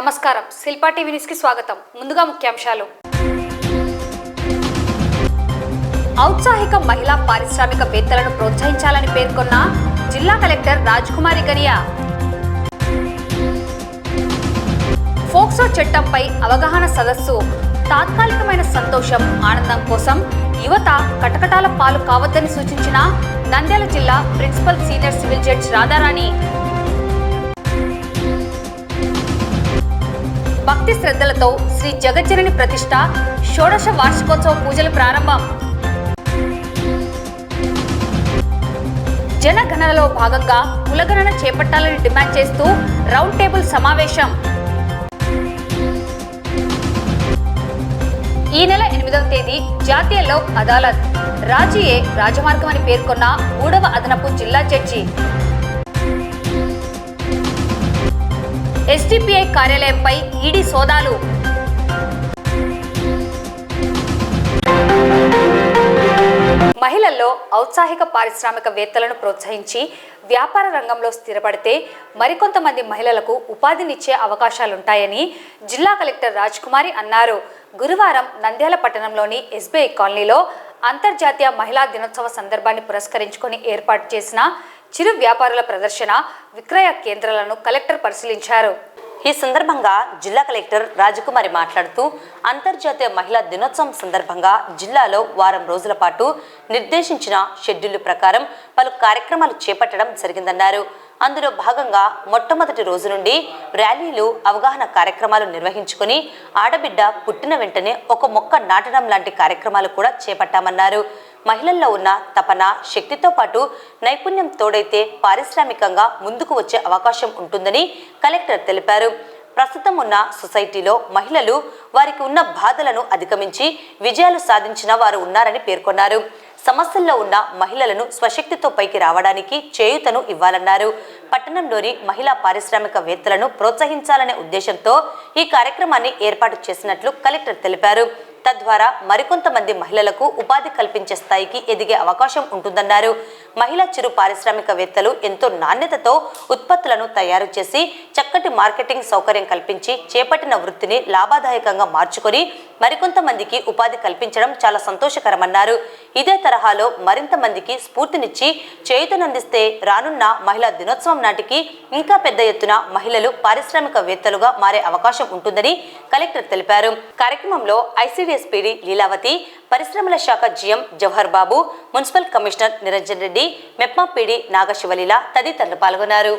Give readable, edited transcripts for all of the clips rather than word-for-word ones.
నమస్కారం. Shilpa TV news కి స్వాగతం. ముందుగా ముఖ్యాంశాలు. ఔత్సాహిక మహిళా పారిశ్రామికవేత్తలను ప్రోత్సహించాలని పేర్కొన్న జిల్లా కలెక్టర్ రాజ్కుమారి గనియా. ఫోక్సో చట్టంపై అవగాహన సదస్సు. తాత్కాలికమైన సంతోషం, ఆనందం కోసం యువత కటకటాల పాలు కావద్దని సూచించిన నంద్యాల జిల్లా principal senior civil judge Radharani. భక్తి శ్రద్ధలతో శ్రీ జగజ్జనని ప్రతిష్ట షోడశ వార్షికోత్సవ పూజలు ప్రారంభం. జనగణనలో భాగంగా కులగణన చేపట్టాలని డిమాండ్ చేస్తూ రౌండ్ టేబుల్ సమావేశం. ఈ నెల 8వ తేదీ జాతీయ లోక్ అదాలత్. రాజీయే రాజమార్గం అని పేర్కొన్న 3వ అదనపు జిల్లా జడ్జి. ఎస్డిపిఐ కార్యాలయంపై ఈడీ సోదాలు. మహిళల్లో ఔత్సాహిక పారిశ్రామికవేత్తలను ప్రోత్సహించి వ్యాపార రంగంలో స్థిరపడితే మరికొంతమంది మహిళలకు ఉపాధినిచ్చే అవకాశాలుంటాయని జిల్లా కలెక్టర్ రాజ్కుమారి అన్నారు. గురువారం నంద్యాల పట్టణంలోని ఎస్బీఐ కాలనీలో అంతర్జాతీయ మహిళా దినోత్సవ సందర్భాన్ని పురస్కరించుకొని ఏర్పాటు చేసిన చిరు వ్యాపారుల ప్రదర్శన, విక్రయ కేంద్రాలను కలెక్టర్ పరిశీలించారు. ఈ సందర్భంగా జిల్లా కలెక్టర్ రాజకుమారి మాట్లాడుతూ అంతర్జాతీయ మహిళా దినోత్సవం సందర్భంగా జిల్లాలో వారం రోజుల పాటు నిర్దేశించిన షెడ్యూల్ ప్రకారం పలు కార్యక్రమాలు చేపట్టడం జరిగిందన్నారు. అందులో భాగంగా మొట్టమొదటి రోజు నుండి ర్యాలీలు, అవగాహన కార్యక్రమాలు నిర్వహించుకుని ఆడబిడ్డ పుట్టిన వెంటనే ఒక మొక్క నాటడం లాంటి కార్యక్రమాలు కూడా చేపట్టామన్నారు. మహిళల్లో ఉన్న తపన, శక్తితో పాటు నైపుణ్యం తోడైతే పారిశ్రామికంగా ముందుకు వచ్చే అవకాశం ఉంటుందని కలెక్టర్ తెలిపారు. ప్రస్తుతం ఉన్న సొసైటీలో మహిళలు వారికి ఉన్న బాధలను అధిగమించి విజయాలు సాధించిన వారు ఉన్నారని పేర్కొన్నారు. సమస్యల్లో ఉన్న మహిళలను స్వశక్తితో పైకి రావడానికి చేయూతను ఇవ్వాలన్నారు. పట్టణంలోని మహిళా పారిశ్రామికవేత్తలను ప్రోత్సహించాలనే ఉద్దేశంతో ఈ కార్యక్రమాన్ని ఏర్పాటు చేసినట్లు కలెక్టర్ తెలిపారు. తద్వారా మరికొంతమంది మహిళలకు ఉపాధి కల్పించే స్థాయికి ఎదిగే అవకాశం ఉంటుందన్నారు. మహిళా చిరు పారిశ్రామికవేత్తలు ఎంతో నాణ్యతతో ఉత్పత్తులను తయారు చేసి చక్కటి మార్కెటింగ్ సౌకర్యం కల్పించి చేపట్టిన వృత్తిని లాభదాయకంగా మార్చుకొని మరికొంతమందికి ఉపాధి కల్పించడం చాలా సంతోషకరమన్నారు. ఇదే తరహాలో మరింత మందికి స్ఫూర్తినిచ్చి చేయూతనందిస్తే రానున్న మహిళా దినోత్సవం నాటికి ఇంకా పెద్ద ఎత్తున మహిళలు పారిశ్రామికవేత్తలుగా మారే అవకాశం ఉంటుందని కలెక్టర్ తెలిపారు. కార్యక్రమంలో ఐసిడిఎస్పిడి లీలావతి, పరిశ్రమల శాఖ జిఎం జవహర్ బాబు, మున్సిపల్ కమిషనర్ నిరంజన్ రెడ్డి, మెప్మా పిడి నాగశివలీల తదితరులు పాల్గొన్నారు.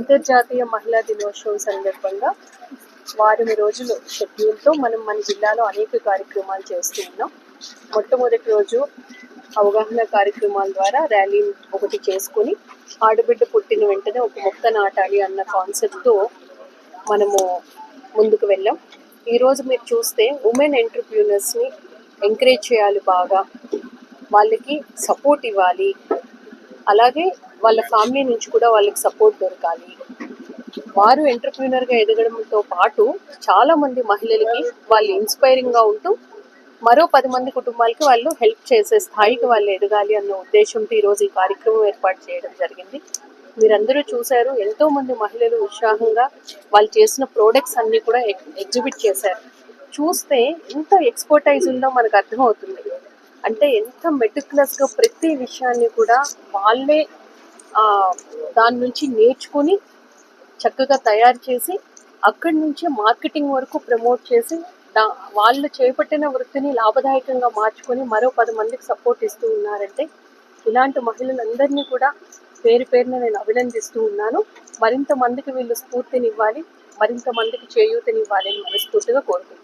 అంతర్జాతీయ మహిళా దినోత్సవం సందర్భంగా వారం రోజుల షెడ్యూల్తో మనం మన జిల్లాలో అనేక కార్యక్రమాలు చేస్తూ ఉన్నాం. మొట్టమొదటి రోజు అవగాహన కార్యక్రమాల ద్వారా ర్యాలీ ఒకటి చేసుకొని ఆడబిడ్డ పుట్టిన వెంటనే ఒక మొక్క నాటాలి అన్న కాన్సెప్ట్తో మనము ముందుకు వెళ్ళాం. ఈరోజు మీరు చూస్తే ఉమెన్ ఎంటర్‌ప్రెన్యూర్స్ని ఎంకరేజ్ చేయాలి, బాగా వాళ్ళకి సపోర్ట్ ఇవ్వాలి, అలాగే వాళ్ళ ఫ్యామిలీ నుంచి కూడా వాళ్ళకి సపోర్ట్ దొరకాలి. వారు ఎంటర్‌ప్రెన్యూర్‌గా ఎదగడంతో పాటు చాలామంది మహిళలకి వాళ్ళు ఇన్స్పైరింగ్గా ఉంటూ మరో 10 మంది కుటుంబాలకి వాళ్ళు హెల్ప్ చేసే స్థాయికి వాళ్ళు ఎదగాలి అన్న ఉద్దేశంతో ఈరోజు ఈ కార్యక్రమం ఏర్పాటు చేయడం జరిగింది. మీరందరూ చూశారు, ఎంతోమంది మహిళలు ఉత్సాహంగా వాళ్ళు చేసిన ప్రోడక్ట్స్ అన్నీ కూడా ఎగ్జిబిట్ చేశారు. చూస్తే ఎంత ఎక్స్పర్టైజ్ ఉందో మనకు అర్థమవుతుంది. అంటే ఎంత మెటిక్యులస్గా ప్రతి విషయాన్ని కూడా వాళ్ళే దాని నుంచి నేర్చుకొని చక్కగా తయారు చేసి అక్కడి నుంచి మార్కెటింగ్ వరకు ప్రమోట్ చేసి వాళ్ళు చేపట్టిన వృత్తిని లాభదాయకంగా మార్చుకొని మరో 10 మందికి సపోర్ట్ ఇస్తూ ఉన్నారంటే ఇలాంటి మహిళలందరినీ కూడా పేరు పేరున నేను అభినందిస్తూ ఉన్నాను. మరింత మందికి వీళ్ళు స్ఫూర్తినివ్వాలి, మరింత మందికి చేయూతనివ్వాలి అని మనస్ఫూర్తిగా కోరుకుంటున్నాను.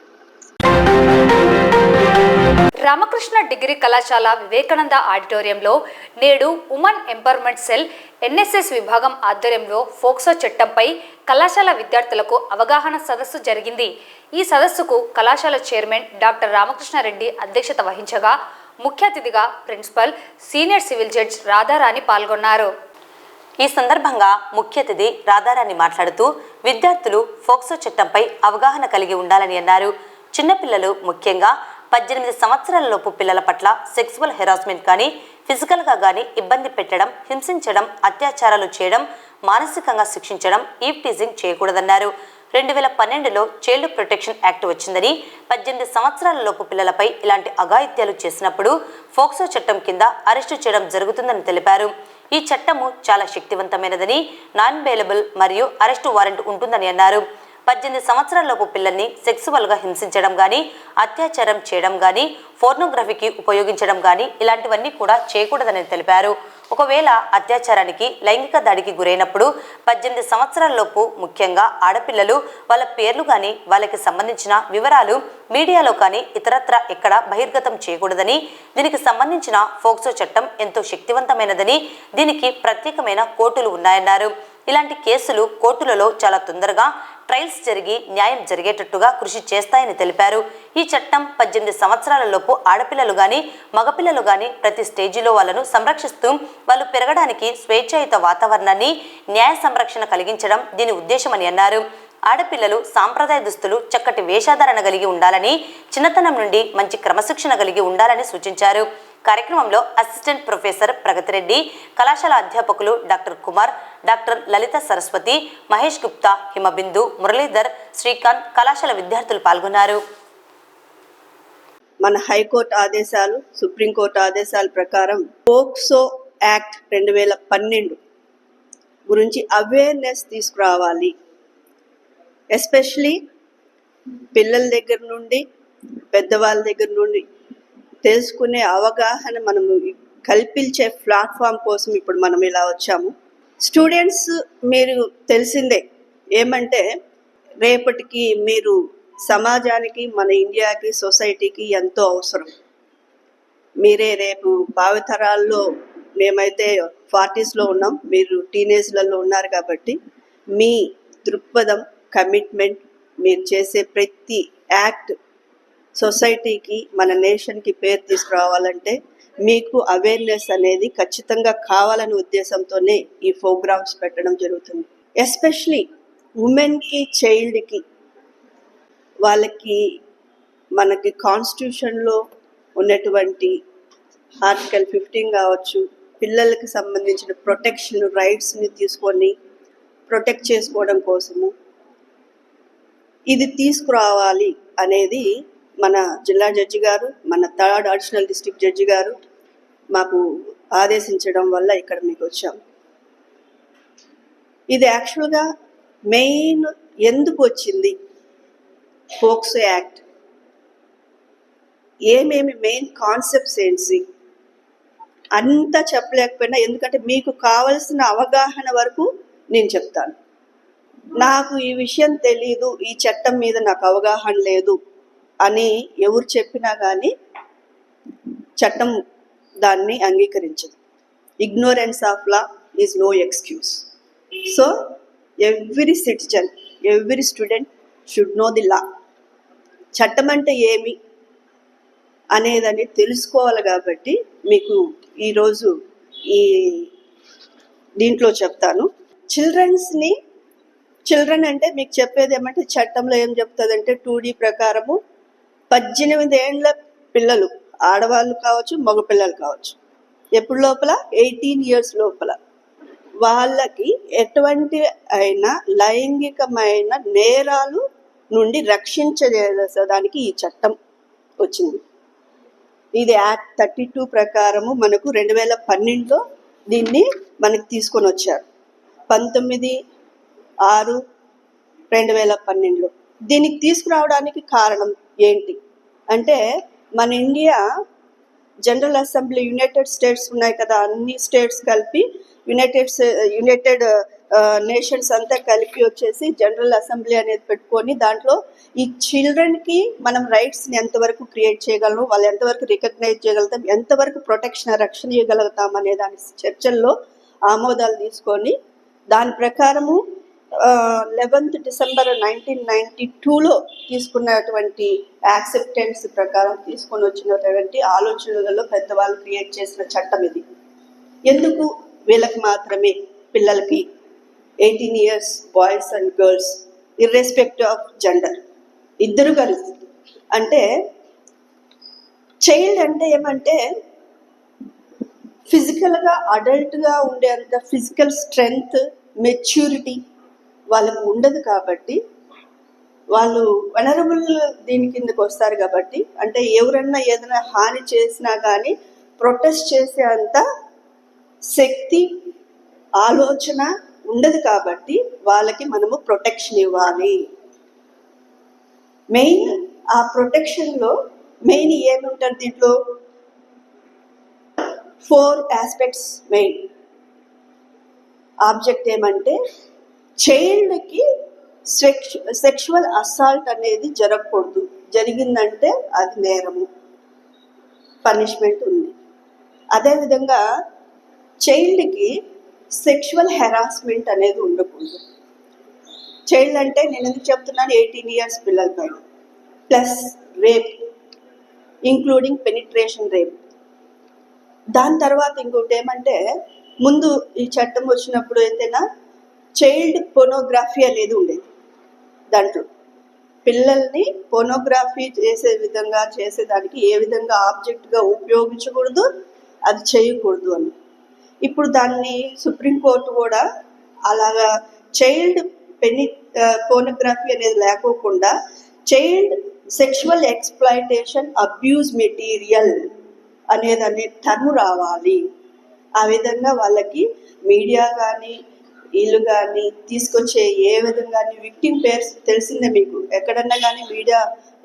రామకృష్ణ డిగ్రీ కళాశాల వివేకానంద ఆడిటోరియంలో నేడు ఉమెన్ ఎంపవర్మెంట్ సెల్ ఎన్ఎస్ఎస్ విభాగం ఆధ్వర్యంలో ఫోక్సో చట్టంపై కళాశాల విద్యార్థులకు అవగాహన సదస్సు జరిగింది. ఈ సదస్సుకు కళాశాల చైర్మన్ డాక్టర్ రామకృష్ణారెడ్డి అధ్యక్షత వహించగా ముఖ్య అతిథిగా principal, senior civil judge Radharani పాల్గొన్నారు. ఈ సందర్భంగా ముఖ్య అతిథి రాధారాణి మాట్లాడుతూ విద్యార్థులు ఫోక్సో చట్టంపై అవగాహన కలిగి ఉండాలని అన్నారు. చిన్నపిల్లలు, ముఖ్యంగా 18 సంవత్సరాల లోపు పిల్లల పట్ల సెక్సువల్ హెరాస్మెంట్ కానీ, ఫిజికల్గా కానీ ఇబ్బంది పెట్టడం, హింసించడం, అత్యాచారాలు చేయడం, మానసికంగా శిక్షించడం, ఈవ్ టీజింగ్ చేయకూడదన్నారు. 2012లో చైల్డ్ ప్రొటెక్షన్ యాక్ట్ వచ్చిందని 18 సంవత్సరాల లోపు పిల్లలపై ఇలాంటి అఘాయిత్యాలు చేసినప్పుడు ఫోక్సో చట్టం కింద అరెస్టు చేయడం జరుగుతుందని తెలిపారు. ఈ చట్టము చాలా శక్తివంతమైనదని, నాన్ బెయిలబుల్ మరియు అరెస్టు వారెంట్ ఉంటుందని అన్నారు. 18 సంవత్సరాలలోపు పిల్లల్ని సెక్సువల్గా హింసించడం కానీ, అత్యాచారం చేయడం కానీ, ఫోర్నోగ్రఫీకి ఉపయోగించడం కానీ ఇలాంటివన్నీ కూడా చేయకూడదని తెలిపారు. ఒకవేళ అత్యాచారానికి, లైంగిక దాడికి గురైనప్పుడు 18 సంవత్సరాలలోపు ముఖ్యంగా ఆడపిల్లలు వాళ్ళ పేర్లు కానీ, వాళ్ళకి సంబంధించిన వివరాలు మీడియాలో కానీ ఇతరత్ర ఎక్కడ బహిర్గతం చేయకూడదని, దీనికి సంబంధించిన ఫోక్సో చట్టం ఎంతో శక్తివంతమైనదని, దీనికి ప్రత్యేకమైన కోర్టులు ఉన్నాయన్నారు. ఇలాంటి కేసులు కోర్టులలో చాలా తొందరగా ట్రయల్స్ జరిగి న్యాయం జరిగేటట్టుగా కృషి చేస్తాయని తెలిపారు. ఈ చట్టం 18 సంవత్సరాల లోపు ఆడపిల్లలు కానీ, మగపిల్లలు కానీ ప్రతి స్టేజిలో వాళ్ళను సంరక్షిస్తూ వాళ్ళు పెరగడానికి స్వేచ్ఛాయుత వాతావరణాన్ని, న్యాయ సంరక్షణ కలిగించడం దీని ఉద్దేశమని అన్నారు. ఆడపిల్లలు సాంప్రదాయ దుస్తులు, చక్కటి వేషధారణ కలిగి ఉండాలని, చిన్నతనం నుండి మంచి క్రమశిక్షణ కలిగి ఉండాలని సూచించారు. కార్యక్రమంలో అసిస్టెంట్ ప్రొఫెసర్ ప్రగతిరెడ్డి, కళాశాల అధ్యాపకులు డాక్టర్ కుమార్, డాక్టర్ లలిత సరస్వతి, మహేష్ గుప్తా, హిమబిందు, మురళీధర్, శ్రీకాంత్, కళాశాల విద్యార్థులు పాల్గొన్నారు. మన హైకోర్టు ఆదేశాలు, సుప్రీంకోర్టు ఆదేశాల ప్రకారం పోక్సో యాక్ట్ 2012 గురించి అవేర్నెస్ తీసుకురావాలి. ఎస్పెషలీ పిల్లల దగ్గర నుండి, పెద్దవాళ్ళ దగ్గర నుండి తెలుసుకునే అవగాహన మనము కల్పించే ప్లాట్ఫామ్ కోసం ఇప్పుడు మనం ఇలా వచ్చాము. స్టూడెంట్స్, మీరు తెలిసిందే ఏమంటే రేపటికి మీరు సమాజానికి, మన ఇండియాకి, సొసైటీకి ఎంతో అవసరం. మీరే రేపు భావితరాల్లో, మేమైతే 40sలో ఉన్నాం, మీరు టీనేజ్లలో ఉన్నారు కాబట్టి మీ దృక్పథం, కమిట్మెంట్, మీరు చేసే ప్రతి యాక్ట్ సొసైటీకి, మన నేషన్కి పేరు తీసుకురావాలంటే మీకు అవేర్నెస్ అనేది ఖచ్చితంగా కావాలనే ఉద్దేశంతోనే ఈ ప్రోగ్రామ్స్ పెట్టడం జరుగుతుంది. ఎస్పెషలీ ఉమెన్కి, చైల్డ్కి, వాళ్ళకి మనకి కాన్స్టిట్యూషన్లో ఉన్నటువంటి ఆర్టికల్ 15 కావచ్చు, పిల్లలకి సంబంధించిన ప్రొటెక్షన్ రైట్స్ని తీసుకొని ప్రొటెక్ట్ చేసుకోవడం కోసము ఇది తీసుకురావాలి అనేది మన జిల్లా జడ్జి గారు, మన 3rd అడిషనల్ డిస్ట్రిక్ట్ జడ్జి గారు మాకు ఆదేశించడం వల్ల ఇక్కడ మీకు వచ్చాం. ఇది యాక్చువల్గా మెయిన్ ఎందుకు వచ్చింది పోక్సో యాక్ట్, ఏమేమి మెయిన్ కాన్సెప్ట్స్ ఏంటి అంతా చెప్పలేకపోయినా, ఎందుకంటే మీకు కావలసిన అవగాహన వరకు నేను చెప్తాను. నాకు ఈ విషయం తెలీదు, ఈ చట్టం మీద నాకు అవగాహన లేదు అని ఎవరు చెప్పినా కానీ చట్టం దాన్ని అంగీకరించదు. Ignorance of law is no excuse. So every citizen, every student should know the law. చట్టం అంటే ఏమి అనేదని తెలుసుకోవాలి. కాబట్టి మీకు ఈరోజు ఈ దీంట్లో చెప్తాను. చిల్డ్రన్ అంటే మీకు చెప్పేది ఏమంటే, చట్టంలో ఏం చెప్తుందంటే 2D ప్రకారము 18 ఏండ్ల పిల్లలు, ఆడవాళ్ళు కావచ్చు మగపిల్లలు కావచ్చు, ఎప్పుడు లోపల 18 years లోపల వాళ్ళకి ఎటువంటి అయినా లైంగికమైన నేరాలు నుండి రక్షించడానికి ఈ చట్టం వచ్చింది. ఇది యాక్ట్ 32 ప్రకారము మనకు 2012లో దీన్ని మనకి తీసుకొని వచ్చారు. 19/6/2012లో దీనికి తీసుకురావడానికి కారణం ఏంటి అంటే, మన India general assembly, United states ఉన్నాయి కదా, అన్ని స్టేట్స్ కలిపి యునైటెడ్ నేషన్స్ అంతా కలిపి వచ్చేసి జనరల్ అసెంబ్లీ అనేది పెట్టుకొని, దాంట్లో ఈ చిల్డ్రన్కి మనం రైట్స్ని ఎంతవరకు క్రియేట్ చేయగలము, వాళ్ళు ఎంతవరకు రికగ్నైజ్ చేయగలుగుతాం, ఎంతవరకు రక్షణ ఇవ్వగలుగుతాం అనే దాని చర్చల్లో ఆమోదాలు తీసుకొని, దాని ప్రకారము 11th December 1992లో తీసుకున్నటువంటి యాక్సెప్టెన్స్ ప్రకారం తీసుకొని వచ్చినటువంటి ఆలోచనలలో పెద్దవాళ్ళు క్రియేట్ చేసిన చట్టం ఇది. ఎందుకు వీళ్ళకి మాత్రమే, పిల్లలకి 18 years boys and girls irrespective of gender ఇద్దరు కలిసి. అంటే చైల్డ్ అంటే ఏమంటే ఫిజికల్గా అడల్ట్గా ఉండేంత ఫిజికల్ స్ట్రెంగ్త్, మెచ్యూరిటీ వాళ్ళకు ఉండదు. కాబట్టి వాళ్ళు వనరబుల్ దీని కిందకు వస్తారు. కాబట్టి అంటే ఎవరన్నా ఏదైనా హాని చేసినా కానీ ప్రొటెస్ట్ చేసే అంత శక్తి, ఆలోచన ఉండదు. కాబట్టి వాళ్ళకి మనము ప్రొటెక్షన్ ఇవ్వాలి. మెయిన్ ఆ ప్రొటెక్షన్లో మెయిన్ ఏముంటుంది, దీంట్లో 4 aspects మెయిన్ ఆబ్జెక్ట్ ఏమంటే, చైల్డ్కి సెక్షువల్ అసాల్ట్ అనేది జరగకూడదు. జరిగిందంటే అది నేరము, పనిష్మెంట్ ఉంది. అదేవిధంగా చైల్డ్కి సెక్షువల్ హెరాస్మెంట్ అనేది ఉండకూడదు. చైల్డ్ అంటే నేను ఎందుకు చెప్తున్నాను, 18 years పిల్లల పైన, plus rape including penetration rape. దాని తర్వాత ఇంకోటి ఏమంటే, ముందు ఈ చట్టం వచ్చినప్పుడు అయితేనా చైల్డ్ పోనోగ్రఫీ అనేది ఉండేది. దాంట్లో పిల్లల్ని పోనోగ్రఫీ చేసే విధంగా చేసేదానికి ఏ విధంగా ఆబ్జెక్ట్గా ఉపయోగించకూడదు, అది చేయకూడదు అని. ఇప్పుడు దాన్ని సుప్రీంకోర్టు కూడా అలాగా చైల్డ్ పోనోగ్రఫీ అనేది లేకోకుండా child sexual exploitation abuse material అనే టర్మ్ రావాలి. ఆ విధంగా వాళ్ళకి మీడియా కానీ వీళ్ళు కానీ తీసుకొచ్చే ఏ విధంగా విక్టిమ్ పేర్స్ తెలిసిందే మీకు. ఎక్కడన్నా కానీ మీడియా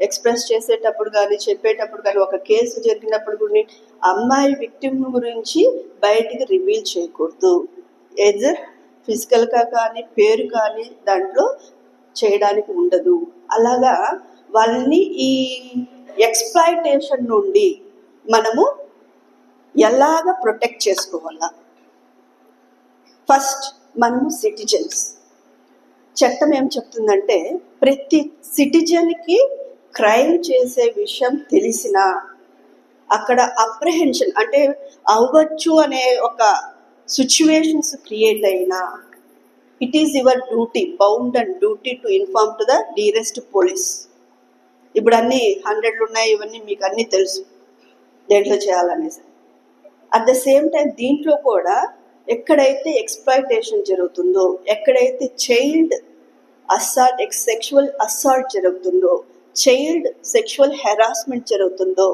ఎక్స్ప్రెస్ చేసేటప్పుడు కానీ చెప్పేటప్పుడు కానీ ఒక కేసు జరిగినప్పుడు కూడా అమ్మాయి విక్టిమ్ గురించి బయటికి రివీల్ చేయకూడదు. ఎదర్ ఫిజికల్గా కానీ పేరు కానీ దాంట్లో చేయడానికి ఉండదు. అలాగా వాళ్ళని ఈ ఎక్స్‌ప్లాయిటేషన్ నుండి మనము ఎలాగ ప్రొటెక్ట్ చేసుకోవాలా. ఫస్ట్ మనము సిటిజన్స్. చట్టం ఏం చెప్తుందంటే, ప్రతి సిటిజన్కి క్రైమ్ చేసే విషయం తెలిసినా, అక్కడ అప్రహెన్షన్ అంటే అవ్వచ్చు అనే ఒక సిచ్యువేషన్స్ క్రియేట్ అయినా, it is your duty, bound and duty to inform to the nearest police. ఇప్పుడు అన్నీ 100 ఉన్నాయి, ఇవన్నీ మీకు అన్నీ తెలుసు దేంట్లో చేయాలనేసి. అట్ ద సేమ్ టైం దీంట్లో కూడా ఎక్కడైతే ఎక్స్‌ప్లాయిటేషన్ జరుగుతుందో, ఎక్కడైతే చైల్డ్ అసాల్ట్, సెక్షువల్ అసాల్ట్ జరుగుతుందో, చైల్డ్ సెక్షువల్ హెరాస్మెంట్ జరుగుతుందో,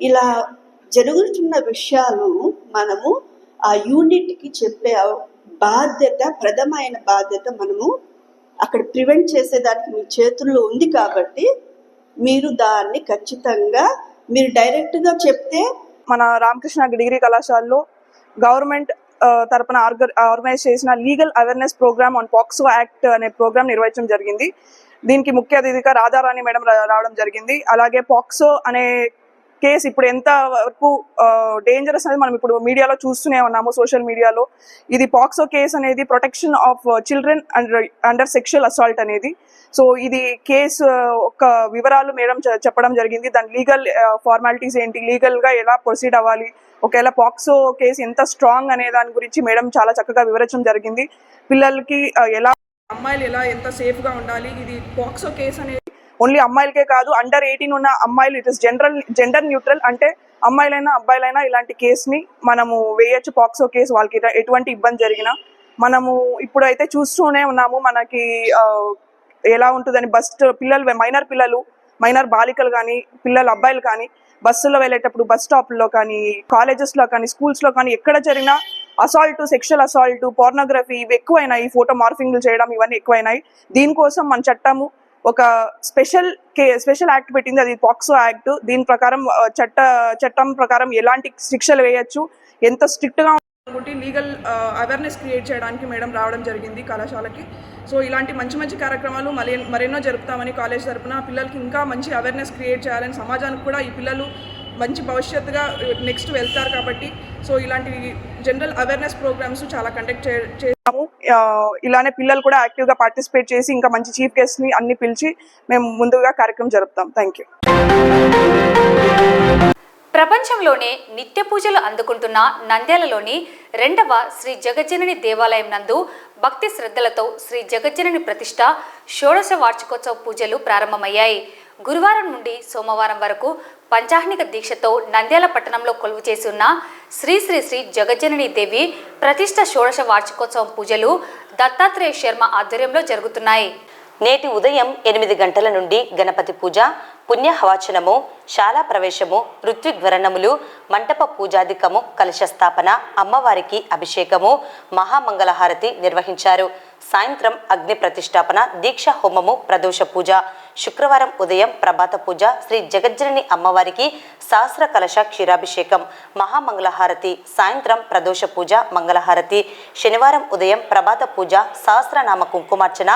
ఇలా జరుగుతున్న విషయాలు మనము ఆ యూనిట్కి చెప్పే బాధ్యత, ప్రథమైన బాధ్యత మనము అక్కడ ప్రివెంట్ చేసేదానికి మీ చేతుల్లో ఉంది. కాబట్టి మీరు దాన్ని ఖచ్చితంగా మీరు డైరెక్ట్గా చెప్తే, మన రామకృష్ణ డిగ్రీ కళాశాలలో గవర్నమెంట్ తరపున ఆర్గనైజ్ చేసిన legal awareness programme on POCSO act అనే ప్రోగ్రామ్ నిర్వహించడం జరిగింది. దీనికి ముఖ్య అతిథిగా రాధారాణి మేడం రావడం జరిగింది. అలాగే పాక్సో అనే కేసు ఇప్పుడు ఎంత వరకు డేంజరస్ అనేది మనం ఇప్పుడు మీడియాలో చూస్తూనే ఉన్నాము, సోషల్ మీడియాలో. ఇది పాక్సో కేసు అనేది protection of children under sexual assault అనేది. సో ఇది కేసు ఒక వివరాలు మేడం చెప్పడం జరిగింది. దాని లీగల్ ఫార్మాలిటీస్ ఏంటి, లీగల్గా ఎలా ప్రొసీడ్ అవ్వాలి, ఒకవేళ పాక్సో కేసు ఎంత స్ట్రాంగ్ అనే దాని గురించి మేడం చాలా చక్కగా వివరించడం జరిగింది. పిల్లలకి ఎలా, అమ్మాయిలు ఎలా ఎంత సేఫ్గా ఉండాలి. ఇది పాక్సో కేసు అనేది ఓన్లీ అమ్మాయిలకే కాదు, అండర్ 18 ఉన్న అమ్మాయిలు, ఇట్ ఇస్ జెండర్ న్యూట్రల్, అంటే అమ్మాయిలైనా అబ్బాయిలైనా ఇలాంటి కేసుని మనము వేయచ్చు. పాక్సో కేసు వాళ్ళకి ఎటువంటి ఇబ్బంది జరిగినా మనము ఇప్పుడైతే చూస్తూనే ఉన్నాము. మనకి ఎలా ఉంటుందని పిల్లలు, మైనర్ బాలికలు కానీ పిల్లలు అబ్బాయిలు కానీ బస్సులో వెళ్ళేటప్పుడు, బస్ స్టాప్లో కానీ, కాలేజెస్లో కానీ, స్కూల్స్లో కానీ ఎక్కడ జరిగినా అసాల్ట్, సెక్షువల్ అసాల్ట్, పోర్నోగ్రఫీ ఇవి ఎక్కువైనాయి. ఫోటో మార్ఫింగ్లు చేయడం ఇవన్నీ ఎక్కువైనాయి. దీనికోసం మన చట్టము ఒక స్పెషల్ యాక్ట్ పెట్టింది, అది పాక్సో యాక్ట్. దీని ప్రకారం చట్టం ప్రకారం ఎలాంటి శిక్షలు వేయచ్చు, ఎంత స్ట్రిక్ట్గా అనుకుంటే లీగల్ అవేర్నెస్ క్రియేట్ చేయడానికి మేడం రావడం జరిగింది కళాశాలకి. సో ఇలాంటి మంచి కార్యక్రమాలు మరెన్నో జరుపుతామని కాలేజ్ తరపున పిల్లలకి ఇంకా మంచి అవేర్నెస్ క్రియేట్ చేయాలని, సమాజానికి కూడా ఈ పిల్లలు మంచి భవిష్యత్తుగా నెక్స్ట్ వెళ్తారు కాబట్టి సో ఇలాంటి జనరల్ అవేర్నెస్ ప్రోగ్రామ్స్ చాలా కండక్ట్ చేస్తాము. ఇలానే పిల్లలు కూడా యాక్టివ్గా పార్టిసిపేట్ చేసి ఇంకా మంచి చీఫ్ గెస్ట్ని అన్ని పిలిచి మేము ముందుగా కార్యక్రమం జరుపుతాం. Thank you. ప్రపంచంలోనే నిత్య పూజలు అందుకుంటున్న నంద్యాలలోని 2వ శ్రీ జగజ్జనని దేవాలయం నందు భక్తి శ్రద్ధలతో శ్రీ జగజ్జనని ప్రతిష్ట షోడశ వార్షికోత్సవ పూజలు ప్రారంభమయ్యాయి. గురువారం నుండి సోమవారం వరకు పంచాహ్నిక దీక్షతో నంద్యాల పట్టణంలో కొలువు చేసి ఉన్న శ్రీ జగజ్జనని దేవి ప్రతిష్ట షోడశ వార్షికోత్సవం పూజలు దత్తాత్రేయ శర్మ ఆధ్వర్యంలో జరుగుతున్నాయి. నేటి ఉదయం 8 గంటల నుండి గణపతి పూజ, పుణ్యహవాచనము, శాలా ప్రవేశము, ఋత్విగ్వరణములు, మంటప పూజాధికము, కలశ స్థాపన, అమ్మవారికి అభిషేకము, మహామంగళహారతి నిర్వహించారు. సాయంత్రం అగ్ని ప్రతిష్టాపన, దీక్ష హోమము, ప్రదోష పూజ. శుక్రవారం ఉదయం ప్రభాత పూజ, శ్రీ జగజ్జనని అమ్మవారికి సహస్ర కలశ క్షీరాభిషేకం, మహామంగళహారతి. సాయంత్రం ప్రదోష పూజ, మంగళహారతి. శనివారం ఉదయం ప్రభాత పూజ, సహస్రనామ కుంకుమార్చన,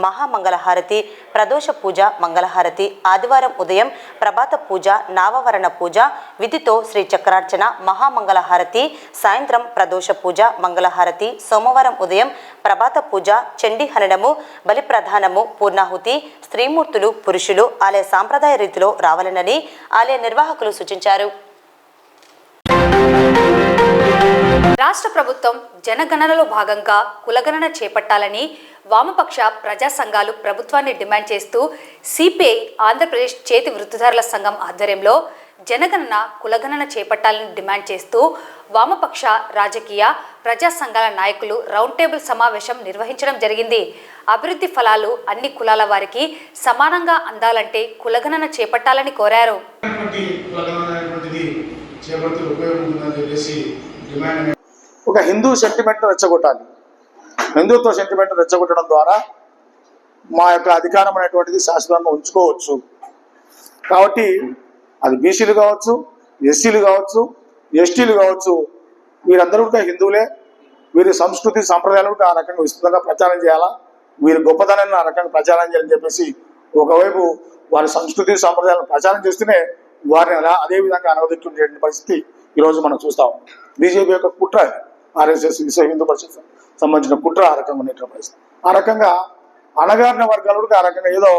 మహామంగళహారతి, ప్రదోష పూజ, మంగళహారతి. ఆదివారం ఉదయం ప్రభాత పూజ, నావవరణ పూజ విధితో శ్రీ చక్రార్చన, మహామంగళహారతి. సాయంత్రం ప్రదోష పూజ, మంగళహారతి. సోమవారం ఉదయం ప్రభాత పూజ, చండీ హననము, బలి ప్రధానము, పూర్ణాహుతి. స్త్రీమూర్తులు, పురుషులు ఆలయ సాంప్రదాయ రీతిలో రావాలనని ఆలయ నిర్వాహకులు సూచించారు. రాష్ట్ర ప్రభుత్వం జనగణనలో భాగంగా కులగణన చేపట్టాలని వామపక్ష ప్రజా సంఘాలు ప్రభుత్వాన్ని డిమాండ్ చేస్తూ సిపిఐ ఆంధ్రప్రదేశ్ చేతి వృత్తిదారుల సంఘం ఆధ్వర్యంలో జనగణన కులగణన చేపట్టాలని డిమాండ్ చేస్తూ వామపక్ష రాజకీయ ప్రజా సంఘాల నాయకులు రౌండ్ టేబుల్ సమావేశం నిర్వహించడం జరిగింది. అభివృద్ధి ఫలాలు అన్ని కులాల వారికి సమానంగా అందాలంటే కులగణన చేపట్టాలని కోరారు. ఒక హిందూ సెంటిమెంట్ రెచ్చగొట్టాలి. హిందుత్వ సెంటిమెంట్ రెచ్చగొట్టడం ద్వారా మా యొక్క అధికారం అనేటువంటిది శాశ్వతంగా ఉంచుకోవచ్చు. కాబట్టి అది బీసీలు కావచ్చు, ఎస్సీలు కావచ్చు, ఎస్టీలు కావచ్చు, వీరందరూ కూడా హిందువులే. వీరి సంస్కృతి సంప్రదాయాలు కూడా ఆ రకంగా విస్తృతంగా ప్రచారం చేయాలా, వీరి గొప్పతనాన్ని ఆ రకంగా ప్రచారం చేయాలని చెప్పేసి ఒకవైపు వారి సంస్కృతి సంప్రదాయాలను ప్రచారం చేస్తూనే వారిని అదేవిధంగా అనువదించే పరిస్థితి ఈరోజు మనం చూస్తాం. బీజేపీ యొక్క కుట్ర, ఆర్ఎస్ఎస్ విశ్వ హిందూ పరిషత్ సంబంధించిన కుట్ర ఆ రకంగా ఉండేటువంటి పరిస్థితి. ఆ రకంగా అణగారిన వర్గాలు కూడా ఆ రకంగా ఏదో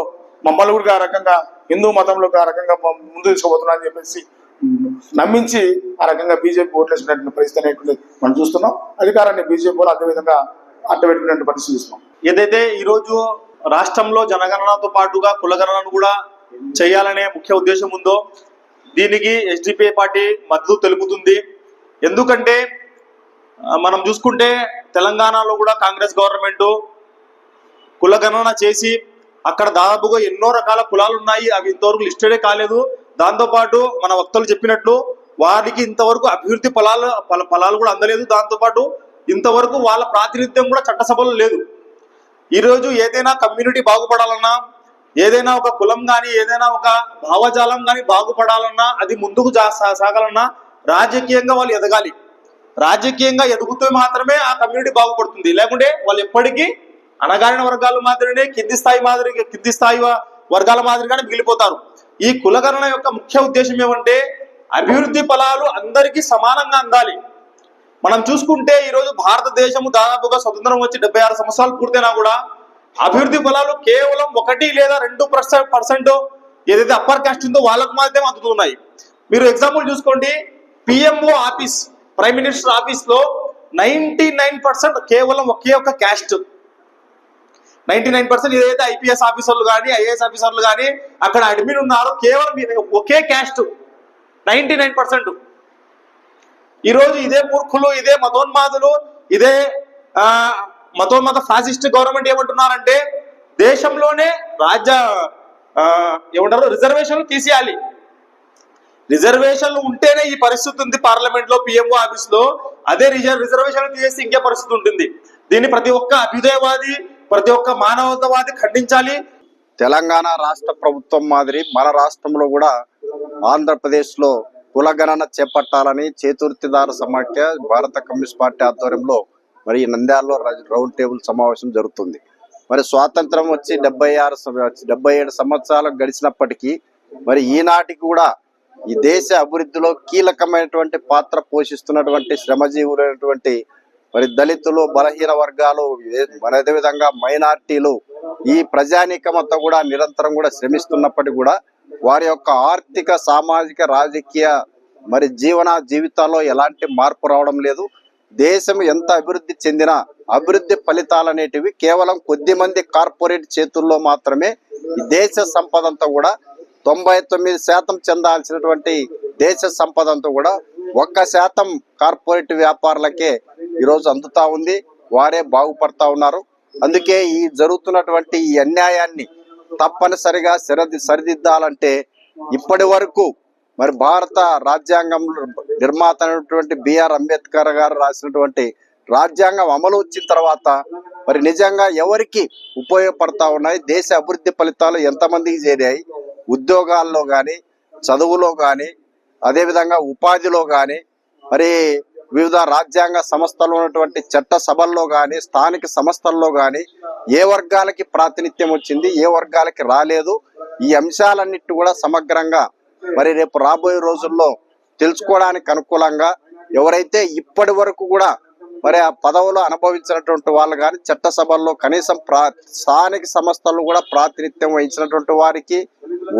మమ్మల్ని కూడా ఆ రకంగా హిందూ మతంలోకి ఆ రకంగా ముందు తీసుకోబోతున్నా అని చెప్పేసి నమ్మించి ఆ రకంగా బీజేపీ ఓట్లేసుకునేటువంటి పరిస్థితి అనేటువంటి మనం చూస్తున్నాం. అధికారాన్ని బీజేపీ వాళ్ళు అదేవిధంగా అట్టబెట్టుకునే పరిస్థితి చూస్తున్నాం. ఏదైతే ఈరోజు రాష్ట్రంలో జనగణనతో పాటుగా కులగణనను కూడా చేయాలనే ముఖ్య ఉద్దేశం ఉందో దీనికి ఎస్డిపిఐ పార్టీ మద్దతు తెలుపుతుంది. ఎందుకంటే మనం చూసుకుంటే తెలంగాణలో కూడా కాంగ్రెస్ గవర్నమెంట్ కులగణన చేసి అక్కడ దాదాపుగా ఎన్నో రకాల కులాలు ఉన్నాయి, అవి ఇంతవరకు లిస్టెడే కాలేదు. దాంతోపాటు మన వక్తలు చెప్పినట్లు వారికి ఇంతవరకు అభివృద్ధి ఫలాలు కూడా అందలేదు. దాంతోపాటు ఇంతవరకు వాళ్ళ ప్రాతినిధ్యం కూడా చట్టసభలో లేదు. ఈరోజు ఏదైనా కమ్యూనిటీ బాగుపడాలన్నా, ఏదైనా ఒక కులం కానీ, ఏదైనా ఒక భావజాలం కానీ బాగుపడాలన్నా, అది ముందుకు సాగాలన్నా రాజకీయంగా వాళ్ళు ఎదగాలి. రాజకీయంగా ఎదుగుతూ మాత్రమే ఆ కమ్యూనిటీ బాగుపడుతుంది. లేకుంటే వాళ్ళు ఎప్పటికీ అణగారిన వర్గాల మాదిరినే కింది స్థాయి వర్గాల మాదిరిగానే మిగిలిపోతారు. ఈ కులగణన యొక్క ముఖ్య ఉద్దేశం ఏమంటే అభివృద్ధి ఫలాలు అందరికీ సమానంగా అందాలి. మనం చూసుకుంటే ఈరోజు భారతదేశము దాదాపుగా స్వతంత్రం వచ్చి 76 సంవత్సరాలు పూర్తయినా కూడా అభివృద్ధి ఫలాలు కేవలం 1 లేదా 2% ఏదైతే అప్పర్ కాస్ట్ ఉందో వాళ్ళకు మాత్రమే అందుతున్నాయి. మీరు ఎగ్జాంపుల్ చూసుకోండి, PMO office, prime minister office లో 99% కేవలం ఒకే ఒక క్యాస్ట్. 99% ఏదైతే ఐపీఎస్ ఆఫీసర్లు కానీ ఐఏఎస్ ఆఫీసర్లు కానీ అక్కడ అడ్మిన్ ఉన్నారో కేవలం ఒకే క్యాస్ట్ 99%. ఈరోజు ఇదే మూర్ఖులు, ఇదే మతోన్మాదులు, ఇదే మతోన్మత ఫాసిస్ట్ గవర్నమెంట్ ఏమంటున్నారంటే దేశంలోనే ఏమంటారు రిజర్వేషన్లు తీసేయాలి. రిజర్వేషన్లు ఉంటేనే ఈ పరిస్థితి ఉంది పార్లమెంట్ లో, పిఎంఓ ఆఫీస్ లో. అదే రిజర్వేషన్లు తీసేసి ఇంకే పరిస్థితి ఉంటుంది. దీన్ని ప్రతి ఒక్క అభ్యుదయవాది, ప్రతి ఒక్క మానవతావాది ఖండించాలి. తెలంగాణ రాష్ట్ర ప్రభుత్వం మాదిరి మన రాష్ట్రంలో కూడా ఆంధ్రప్రదేశ్ లో కులగణన చేపట్టాలని చేతుర్తిదార సమాఖ్య భారత కమ్యూనిస్ట్ పార్టీ ఆధ్వర్యంలో మరి నంద్యాలలో రౌండ్ టేబుల్ సమావేశం జరుగుతుంది. మరి స్వాతంత్రం వచ్చి 77 సంవత్సరాలు గడిచినప్పటికీ మరి ఈనాటికి కూడా ఈ దేశ అభివృద్ధిలో కీలకమైనటువంటి పాత్ర పోషిస్తున్నటువంటి శ్రమజీవులైనటువంటి మరి దళితులు, బలహీన వర్గాలు, అదేవిధంగా మైనార్టీలు, ఈ ప్రజానీకమంతా కూడా నిరంతరం కూడా శ్రమిస్తున్నప్పటికీ కూడా వారి యొక్క ఆర్థిక, సామాజిక, రాజకీయ మరి జీవితాల్లో ఎలాంటి మార్పు రావడం లేదు. దేశం ఎంత అభివృద్ధి చెందినా అభివృద్ధి ఫలితాలు అనేటివి కేవలం కొద్ది మంది కార్పొరేట్ చేతుల్లో మాత్రమే. ఈ దేశ సంపద అంతా కూడా 99% చెందాల్సినటువంటి దేశ సంపద అంతా కూడా 1% కార్పొరేట్ వ్యాపారులకే ఈరోజు అందుతా ఉంది. వారే బాగుపడతా ఉన్నారు. అందుకే ఈ జరుగుతున్నటువంటి ఈ అన్యాయాన్ని తప్పనిసరిగా సరిదిద్దాలంటే ఇప్పటి వరకు మరి భారత రాజ్యాంగంలో నిర్మాత అయినటువంటి బిఆర్ అంబేద్కర్ గారు రాసినటువంటి రాజ్యాంగం అమలు వచ్చిన తర్వాత మరి నిజంగా ఎవరికి ఉపయోగపడతా ఉన్నాయి, దేశ అభివృద్ధి ఫలితాలు ఎంతమందికి చేరాయి, ఉద్యోగాల్లో కానీ, చదువులో కానీ, అదేవిధంగా ఉపాధిలో కానీ, మరి వివిధ రాజ్యాంగ సంస్థలు ఉన్నటువంటి చట్ట సభల్లో కానీ, స్థానిక సంస్థల్లో కానీ ఏ వర్గాలకి ప్రాతినిధ్యం వచ్చింది, ఏ వర్గాలకి రాలేదు, ఈ అంశాలన్నిటి కూడా సమగ్రంగా మరి రేపు రాబోయే రోజుల్లో తెలుసుకోవడానికి అనుకూలంగా ఎవరైతే ఇప్పటి వరకు కూడా మరి ఆ పదవులు అనుభవించినటువంటి వాళ్ళు కానీ, చట్టసభల్లో కనీసం స్థానిక సంస్థలు కూడా ప్రాతినిధ్యం వహించినటువంటి వారికి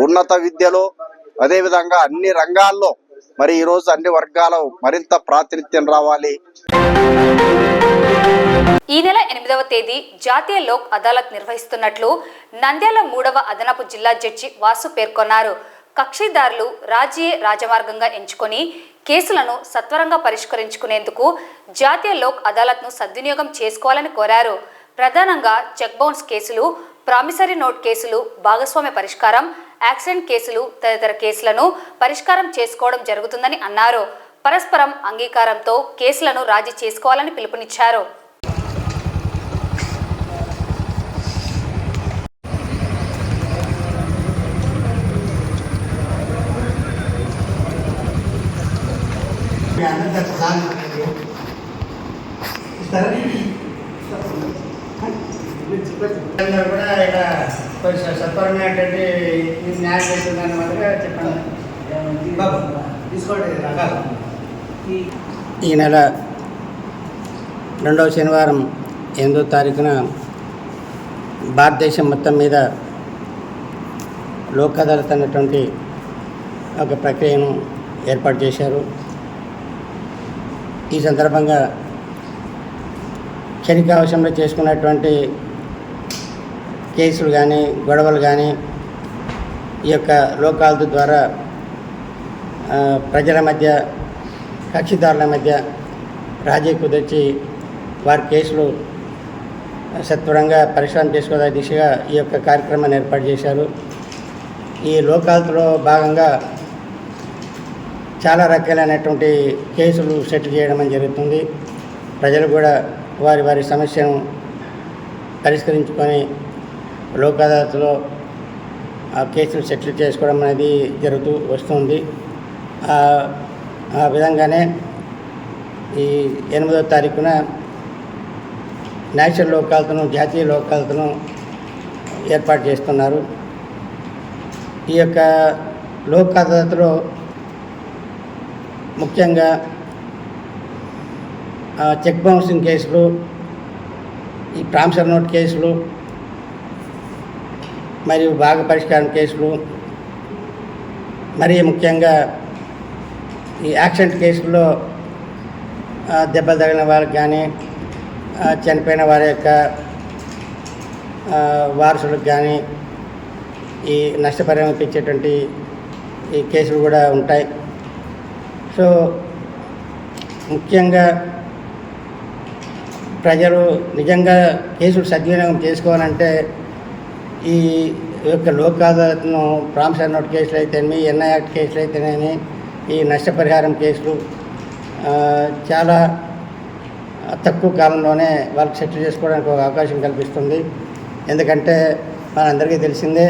ఉన్నత విద్యలో, అదేవిధంగా అన్ని రంగాల్లో మరి ఈరోజు అన్ని వర్గాలు మరింత ప్రాతినిధ్యం రావాలి. ఈ నెల 8వ తేదీ జాతీయ లోక్ అదాలత్ నిర్వహిస్తున్నట్లు నంద్యాల 3వ అదనపు జిల్లా జడ్జి వాసు పేర్కొన్నారు. కక్షిదారులు రాజమార్గంగా ఎంచుకొని కేసులను సత్వరంగా పరిష్కరించుకునేందుకు జాతీయ లోక్ అదాలత్ను సద్వినియోగం చేసుకోవాలని కోరారు. ప్రధానంగా చెక్ బౌన్స్ కేసులు, ప్రామిసరీ నోట్ కేసులు, భాగస్వామ్య పరిష్కారం, యాక్సిడెంట్ కేసులు తదితర కేసులను పరిష్కారం చేసుకోవడం జరుగుతుందని అన్నారు. పరస్పరం అంగీకారంతో కేసులను రాజీ చేసుకోవాలని పిలుపునిచ్చారు. కూడా ఇక్కడ కొంచెం సత్వరంగా ఏంటంటే న్యాయం చేస్తుందని మాదిరిగా చెప్పండి. తీసుకోండి. ఈ నెల 2వ శనివారం 8వ తారీఖున భారతదేశం మొత్తం మీద లోక్ అదాలత్ అన్నటువంటి ఒక ప్రక్రియను ఏర్పాటు చేశారు. ఈ సందర్భంగా క్షణికావశంలో చేసుకున్నటువంటి కేసులు కానీ, గొడవలు కానీ ఈ యొక్క లోక్ అదాలత్ ద్వారా ప్రజల మధ్య, కక్షిదారుల మధ్య రాజీ కుదిర్చి వారి కేసులు సత్వరంగా పరిష్కారం చేసుకోవడం దిశగా ఈ యొక్క కార్యక్రమాన్ని ఏర్పాటు చేశారు. ఈ లోక్ అదాలత్లో భాగంగా చాలా రకాలైనటువంటి కేసులు సెటిల్ చేయడం జరుగుతుంది. ప్రజలు కూడా వారి వారి సమస్యను పరిష్కరించుకొని లోక్ అదాలత్లో ఆ కేసులు సెటిల్ చేసుకోవడం అనేది జరుగుతూ వస్తుంది. ఆ విధంగానే ఈ 8వ తారీఖున నేషనల్ లోక్ అదాలత్ను, జాతీయ లోక్ అదాలత్ను ఏర్పాటు చేస్తున్నారు. ఈ యొక్క లోక్ అదాలత్లో ముఖ్యంగా చెక్ బౌన్సింగ్ కేసులు, ఈ ప్రామిసరీ నోట్ కేసులు మరియు భాగ పరిష్కారం కేసులు, మరీ ముఖ్యంగా ఈ యాక్సిడెంట్ కేసుల్లో దెబ్బలు తగిలిన వాళ్ళకి కానీ చనిపోయిన వారి యొక్క వారసులకు కానీ ఈ నష్టపరిహారం ఇప్పించేటువంటి ఈ కేసులు కూడా ఉంటాయి. సో ముఖ్యంగా ప్రజలు నిజంగా కేసులు సద్వినియోగం చేసుకోవాలంటే ఈ యొక్క లోక్ అదాలత్ను ప్రామిసరీ నోట్ కేసులు అయితేనేమి, ఎన్ఐ యాక్ట్ కేసులు అయితేనేమి, ఈ నష్టపరిహారం కేసులు చాలా తక్కువ కాలంలోనే వాళ్ళకి సెటిల్ చేసుకోవడానికి ఒక అవకాశం కల్పిస్తుంది. ఎందుకంటే మనందరికీ తెలిసిందే,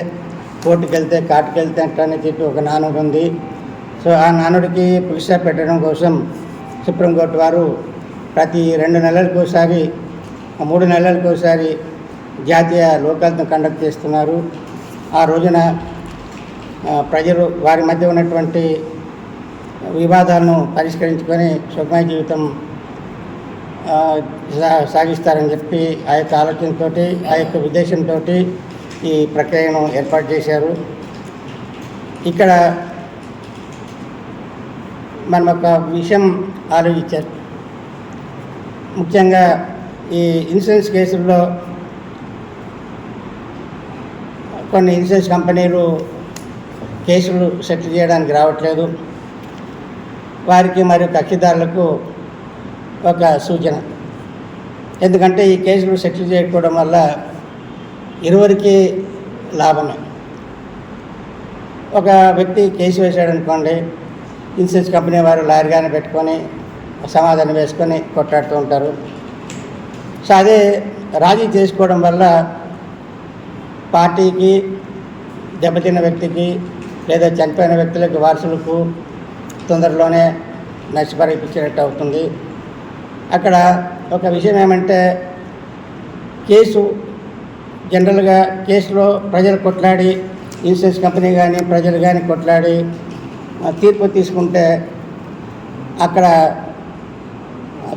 కోర్టుకు వెళ్తే కాటుకు వెళ్తే అని చెప్పి ఒక నానుడు ఉంది. సో ఆ నానుడికి పులి స్టాప్ పెట్టడం కోసం సుప్రీంకోర్టు వారు ప్రతి 2 నెలలకు ఒకసారి, 3 నెలలకు ఒకసారి జాతీయ లోక్ అదాలత్ను కండక్ట్ చేస్తున్నారు. ఆ రోజున ప్రజలు వారి మధ్య ఉన్నటువంటి వివాదాలను పరిష్కరించుకొని సుఖమయ జీవితం సాగిస్తారని చెప్పి ఆ యొక్క ఆలోచనతో, ఆ యొక్క ఉద్దేశంతో ఈ ప్రక్రియను ఏర్పాటు చేశారు. ఇక్కడ మనం ఒక విషయం ఆలోచించారు. ముఖ్యంగా ఈ ఇన్సూరెన్స్ కేసుల్లో కొన్ని ఇన్సూరెన్స్ కంపెనీలు కేసులు సెటిల్ చేయడానికి రావట్లేదు. వారికి మరియు కక్షిదారులకు ఒక సూచన. ఎందుకంటే ఈ కేసులు సెటిల్ చేయకపోవడం వల్ల ఇరువురికి లాభమే. ఒక వ్యక్తి కేసు వేసాడనుకోండి, ఇన్సూరెన్స్ కంపెనీ వారు లాయర్గానే పెట్టుకొని సమాధానం వేసుకొని కొట్లాడుతూ ఉంటారు. సో అదే రాజీ చేసుకోవడం వల్ల పార్టీకి, దెబ్బతిన్న వ్యక్తికి లేదా చనిపోయిన వ్యక్తులకు, వారసులకు తొందరలోనే నష్టపరిహారం ఇప్పించేటట్టు అవుతుంది. అక్కడ ఒక విషయం ఏమంటే, కేసు జనరల్గా కేసులో ప్రజలు కొట్లాడి, ఇన్సూరెన్స్ కంపెనీ కానీ ప్రజలు కానీ కొట్లాడి తీర్పు తీసుకుంటే అక్కడ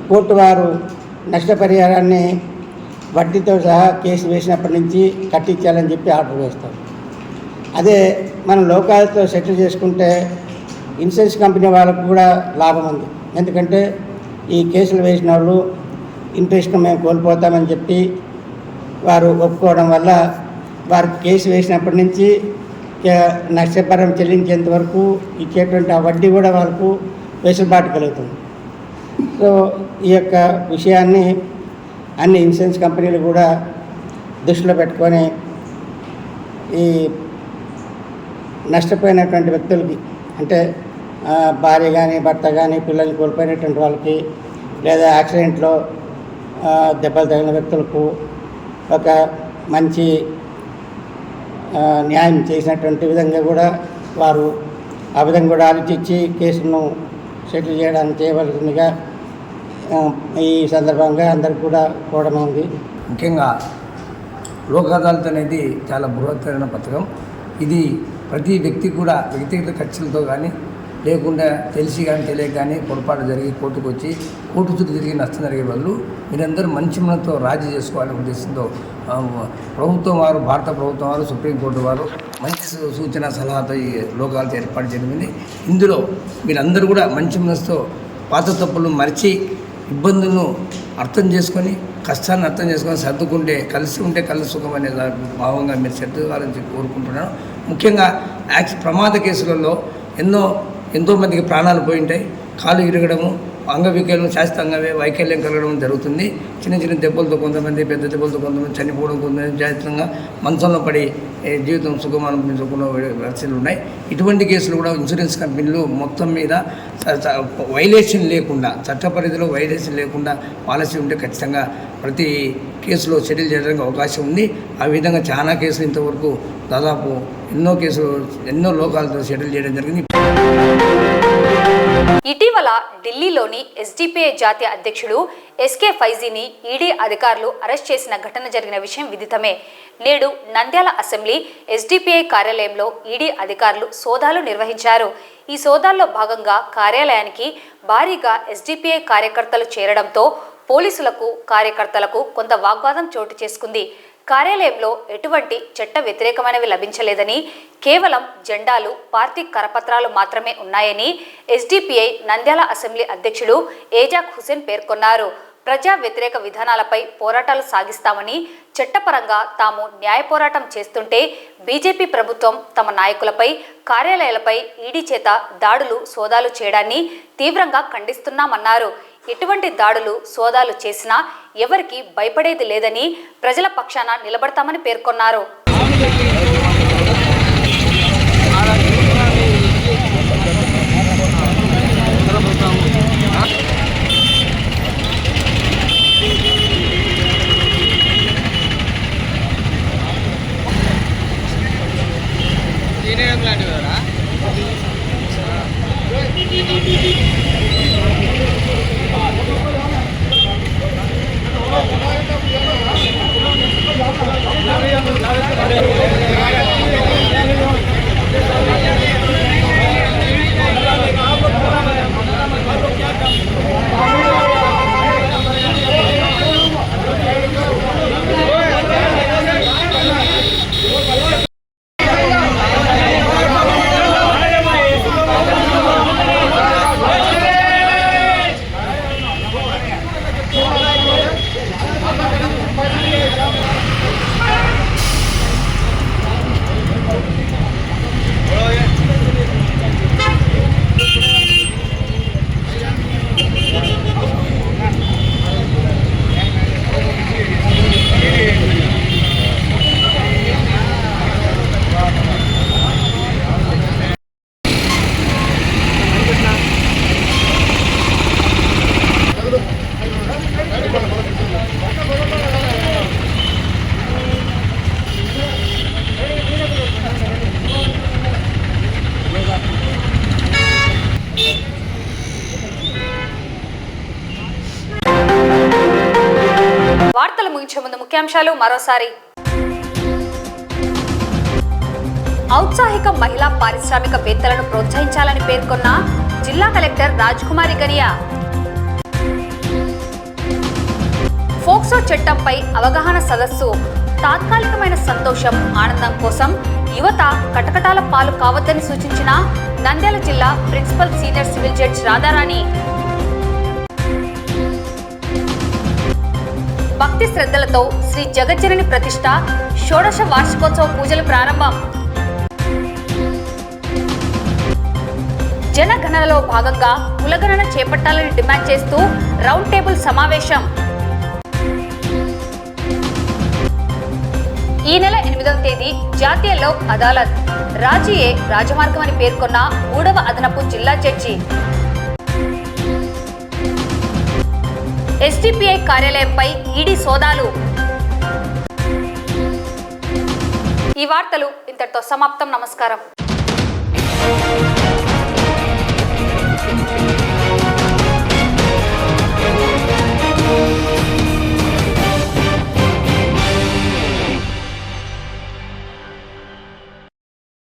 కోర్టు వారు నష్టపరిహారాన్ని వడ్డీతో సహా కేసు వేసినప్పటి నుంచి కట్టించాలని చెప్పి ఆర్డర్ వేస్తారు. అదే మనం లోక్ అదాలత్లో సెటిల్ చేసుకుంటే ఇన్సూరెన్స్ కంపెనీ వాళ్ళకు కూడా లాభం ఉంది. ఎందుకంటే ఈ కేసులు వేసిన వాళ్ళు ఇంట్రెస్ట్ మేము కోల్పోతామని చెప్పి వారు ఒప్పుకోవడం వల్ల వారికి కేసు వేసినప్పటి నుంచి నష్టపరిహారం చెల్లించేంత వరకు ఇచ్చేటువంటి ఆ వడ్డీ కూడా వాళ్ళకు వెసులుబాటు కలుగుతుంది. సో ఈ యొక్క విషయాన్ని అన్ని ఇన్సూరెన్స్ కంపెనీలు కూడా దృష్టిలో పెట్టుకొని ఈ నష్టపోయినటువంటి వ్యక్తులకి, అంటే భార్య కానీ భర్త కానీ పిల్లల్ని కోల్పోయినటువంటి వాళ్ళకి, లేదా యాక్సిడెంట్లో దెబ్బలు తగిన వ్యక్తులకు ఒక మంచి న్యాయం చేసినటువంటి విధంగా కూడా వారు ఆ విధంగా కూడా ఆలోచించి కేసును సెటిల్ చేయడానికి చేయవలసిందిగా ఈ సందర్భంగా అందరికి కూడా కోరమైంది. ముఖ్యంగా లోక్ అదాలత్ అనేది చాలా బృహత్తరమైన పథకం. ఇది ప్రతి వ్యక్తి కూడా వ్యక్తిగత ఖర్చులతో కానీ లేకుండా తెలిసి కానీ తెలియక కానీ పొరపాటు జరిగి కోర్టుకు వచ్చి కోర్టు చుట్టూ తిరిగి నష్టం జరిగే బదులు మీరందరూ మంచి మనతో రాజీ చేసుకోవాలనే ఉద్దేశంతో ప్రభుత్వం వారు, భారత ప్రభుత్వం వారు, సుప్రీంకోర్టు వారు మంచి సూచన సలహాతో ఈ లోక్ అదాలత్ ఏర్పాటు చేయడం. ఇందులో మీరందరూ కూడా మంచి మనసుతో పాత తప్పులు మరిచి ఇబ్బందులను అర్థం చేసుకొని, కష్టాన్ని అర్థం చేసుకొని సర్దుకుంటే, కలిసి ఉంటే కలిసి సుఖం అనే భావంగా మీరు సర్దుకోవాలని కోరుకుంటున్నాను. ముఖ్యంగా ప్రమాద కేసులలో ఎంతోమందికి ప్రాణాలు పోయి ఉంటాయి. కాలు ఇరగడము, అంగవికల్యం, శాస్త్ర వైకల్యం కలగడం జరుగుతుంది. చిన్న చిన్న దెబ్బలతో కొంతమంది, పెద్ద దెబ్బలతో కొంతమంది చనిపోవడం, కొంతమంది జాగ్రత్తగా మంచంలో పడి జీవితం సుఖమానం పెంచుకున్న పరిస్థితులు ఉన్నాయి. ఇటువంటి కేసులు కూడా ఇన్సూరెన్స్ కంపెనీలు మొత్తం మీద వైలేషన్ లేకుండా, చట్ట పరిధిలో వైలేషన్ లేకుండా పాలసీ ఉంటే ఖచ్చితంగా ప్రతి కేసులో సెటిల్ చేయడానికి అవకాశం ఉంది. ఆ విధంగా చాలా కేసులు ఇంతవరకు దాదాపు ఎన్నో కేసులు ఎన్నో లోకాలతో సెటిల్ చేయడం జరిగింది. ఇటీవల ఢిల్లీలోని ఎస్డిపిఐ జాతీయ అధ్యక్షుడు ఎస్కే ఫైజీని ఈడీ అధికారులు అరెస్ట్ చేసిన ఘటన జరిగిన విషయం విదితమే. నేడు నంద్యాల అసెంబ్లీ ఎస్డిపిఐ కార్యాలయంలో ఈడీ అధికారులు సోదాలు నిర్వహించారు. ఈ సోదాల్లో భాగంగా కార్యాలయానికి భారీగా ఎస్డిపిఐ కార్యకర్తలు చేరడంతో పోలీసులకు కార్యకర్తలకు కొంత వాగ్వాదం చోటు చేసుకుంది. కార్యాలయంలో ఎటువంటి చట్ట వ్యతిరేకమైనవి లభించలేదని, కేవలం జెండాలు, పార్టీ కరపత్రాలు మాత్రమే ఉన్నాయని ఎస్డిపిఐ నంద్యాల అసెంబ్లీ అధ్యక్షుడు ఏజాక్ హుసేన్ పేర్కొన్నారు. ప్రజా వ్యతిరేక విధానాలపై పోరాటాలు సాగిస్తామని, చట్టపరంగా తాము న్యాయ పోరాటం చేస్తుంటే బీజేపీ ప్రభుత్వం తమ నాయకులపై, కార్యాలయాలపై ఈడీ చేత దాడులు, సోదాలు చేయడాన్ని తీవ్రంగా ఖండిస్తున్నామన్నారు. ఎటువంటి దాడులు, సోదాలు చేసినా ఎవరికి భయపడేది లేదని, ప్రజల పక్షాన నిలబడతామని పేర్కొన్నారు. వార్తలు ముగించే ముందు ముఖ్యాంశాలు మరోసారి. ఔత్సాహిక మహిళా పారిశ్రామికవేత్తలను ప్రోత్సహించాలని పేర్కొన్న జిల్లా కలెక్టర్ రాజ్కుమారి గనియా. ఫోక్సో చట్టంపై అవగాహన సదస్సు. తాత్కాలికమైన సంతోషం, ఆనందం కోసం యువత కటకటాల పాలు కావద్దని సూచించిన నంద్యాల జిల్లా principal senior civil judge Radharani. భక్తి శ్రద్ధలతో శ్రీ జగజ్జనని ప్రతిష్ఠ షోడశ వార్షికోత్సవ పూజలు ప్రారంభం. జనగణనలో భాగంగా కులగణన చేపట్టాలని డిమాండ్ చేస్తూ రౌండ్ టేబుల్ సమావేశం. ఈ నెల 8వ తేదీ జాతీయ లోక్ అదాలత్. రాజీయే రాజమార్గం అని పేర్కొన్న 3వ అదనపు జిల్లా జడ్జి. ఎస్డిపిఐ కార్యాలయంపై ఈడీ సోదాలు. ఈ వార్తలు ఇంతటితో సమాప్తం. నమస్కారం.